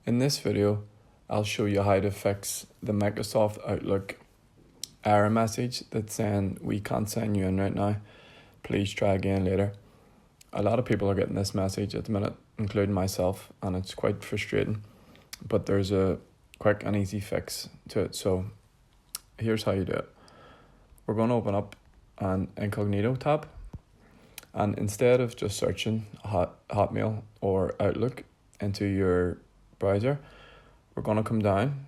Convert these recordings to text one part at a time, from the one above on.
In this video, I'll show you how to fix the Microsoft Outlook error message that's saying we can't sign you in right now. Please try again later. A lot of people are getting this message at the minute, including myself, and it's quite frustrating. But there's a quick and easy fix to it. So here's how you do it. We're going to open up an incognito tab, and instead of just searching Hotmail or Outlook into your browser, we're going to come down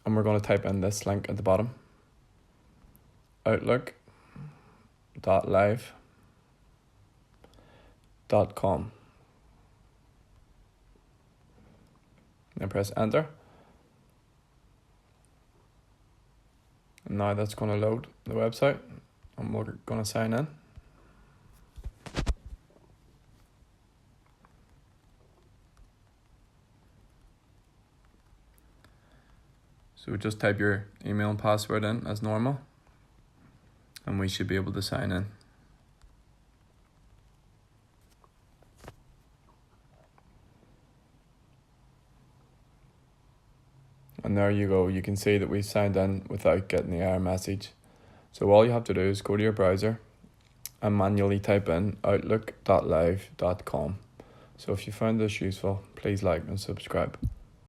and we're going to type in this link at the bottom: outlook.live.com. Then press enter. And now that's going to load the website and we're going to sign in. So just type your email and password in as normal, and we should be able to sign in. And there you go. You can see that we signed in without getting the error message. So all you have to do is go to your browser and manually type in outlook.live.com. So if you found this useful, please like and subscribe.